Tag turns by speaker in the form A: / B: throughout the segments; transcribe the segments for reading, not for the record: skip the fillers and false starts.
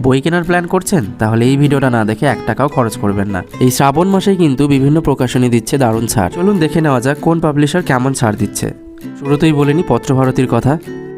A: বই কেনার প্ল্যান করছেন? তাহলে এই ভিডিওটা না দেখে 1 টাকাও খরচ করবেন না। এই শ্রাবণ মাসেই কিন্তু বিভিন্ন প্রকাশনী দিচ্ছে দারুণ ছাড়। চলুন দেখে নেওয়া যাক কোন পাবলিশার কেমন ছাড় দিচ্ছে। শুরুতেই বলে নি পত্রভারতীর কথা।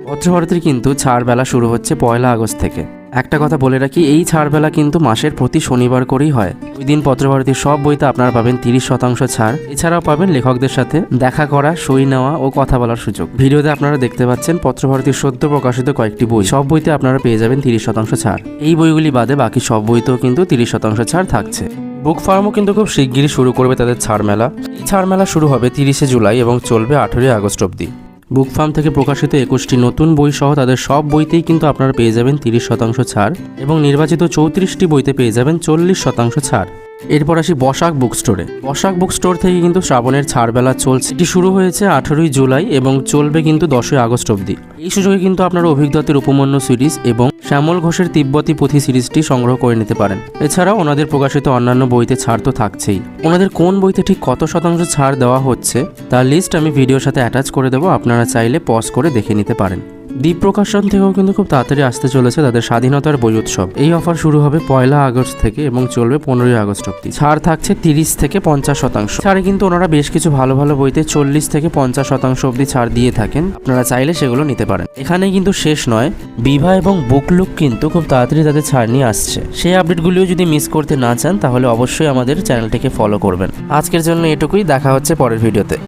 A: পত্রভারতীর কিন্তু ছাড় বেলা শুরু হচ্ছে 1 আগস্ট থেকে। একটা কথা বলে রাখি, এই ছাড় বেলা কিন্তু মাসের প্রতি শনিবার করেই হয়। ওই দিন পত্রভারতীর সব বইতে আপনারা পাবেন 30% ছাড়। এছাড়াও পাবেন লেখকদের সাথে দেখা করা, সই নেওয়া ও কথা বলার সুযোগ। ভিডিওতে আপনারা দেখতে পাচ্ছেন পত্রভারতীর সদ্য প্রকাশিত কয়েকটি বই, সব বইতে আপনারা পেয়ে যাবেন 30% ছাড়। এই বইগুলি বাদে বাকি সব বইতেও কিন্তু 30% ছাড় থাকছে। বুক ফার্মও কিন্তু খুব শিগগিরই শুরু করবে তাদের ছাড় মেলা। এই ছাড় মেলা শুরু হবে 30 জুলাই এবং চলবে 18 আগস্ট অবধি। বুক ফার্ম থেকে প্রকাশিত 21টি নতুন বই সহ তাদের সব বইতেই কিন্তু আপনারা পেয়ে যাবেন 30% ছাড় এবং নির্বাচিত 34টি বইতে পেয়ে যাবেন 40% ছাড়। এরপর আসি বসাক বুক স্টোরে। বসাক বুক স্টোর থেকে কিন্তু শ্রাবণের ছাড় বেলা চলছে। এটি শুরু হয়েছে 18 জুলাই এবং চলবে কিন্তু 10 আগস্ট অবধি। এই সুযোগে কিন্তু আপনারা অভিজ্ঞতার উপমন্য সিরিজ এবং শ্যামল ঘোষের তিব্বতী পুঁথি সিরিজটি সংগ্রহ করে নিতে পারেন। এছাড়াও ওনাদের প্রকাশিত অন্যান্য বইতে ছাড় তো থাকছেই। ওনাদের কোন বইতে ঠিক কত শতাংশ ছাড় দেওয়া হচ্ছে তার লিস্ট আমি ভিডিওর সাথে অ্যাটাচ করে দেবো, আপনারা চাইলে পজ করে দেখে নিতে পারেন। দ্বীপ প্রকাশন থেকেও কিন্তু খুব তাড়াতাড়ি আসতে চলেছে তাদের স্বাধীনতার বই উৎসব। এই অফার শুরু হবে 1 আগস্ট থেকে এবং চলবে 15 আগস্ট অবধি। ছাড় থাকছে 30 থেকে 50%। ছাড়ে কিন্তু ওনারা বেশ কিছু ভালো ভালো বইতে 40 থেকে 50% অবধি ছাড় দিয়ে থাকেন, আপনারা চাইলে সেগুলো নিতে পারেন। এখানে কিন্তু শেষ নয়, বিভা এবং বুকলুক কিন্তু খুব তাড়াতাড়ি তাদের ছাড় নিয়ে আসছে। সেই আপডেটগুলিও যদি মিস করতে না চান তাহলে অবশ্যই আমাদের চ্যানেলটিকে ফলো করবেন। আজকের জন্য এটুকুই, দেখা হচ্ছে পরের ভিডিওতে।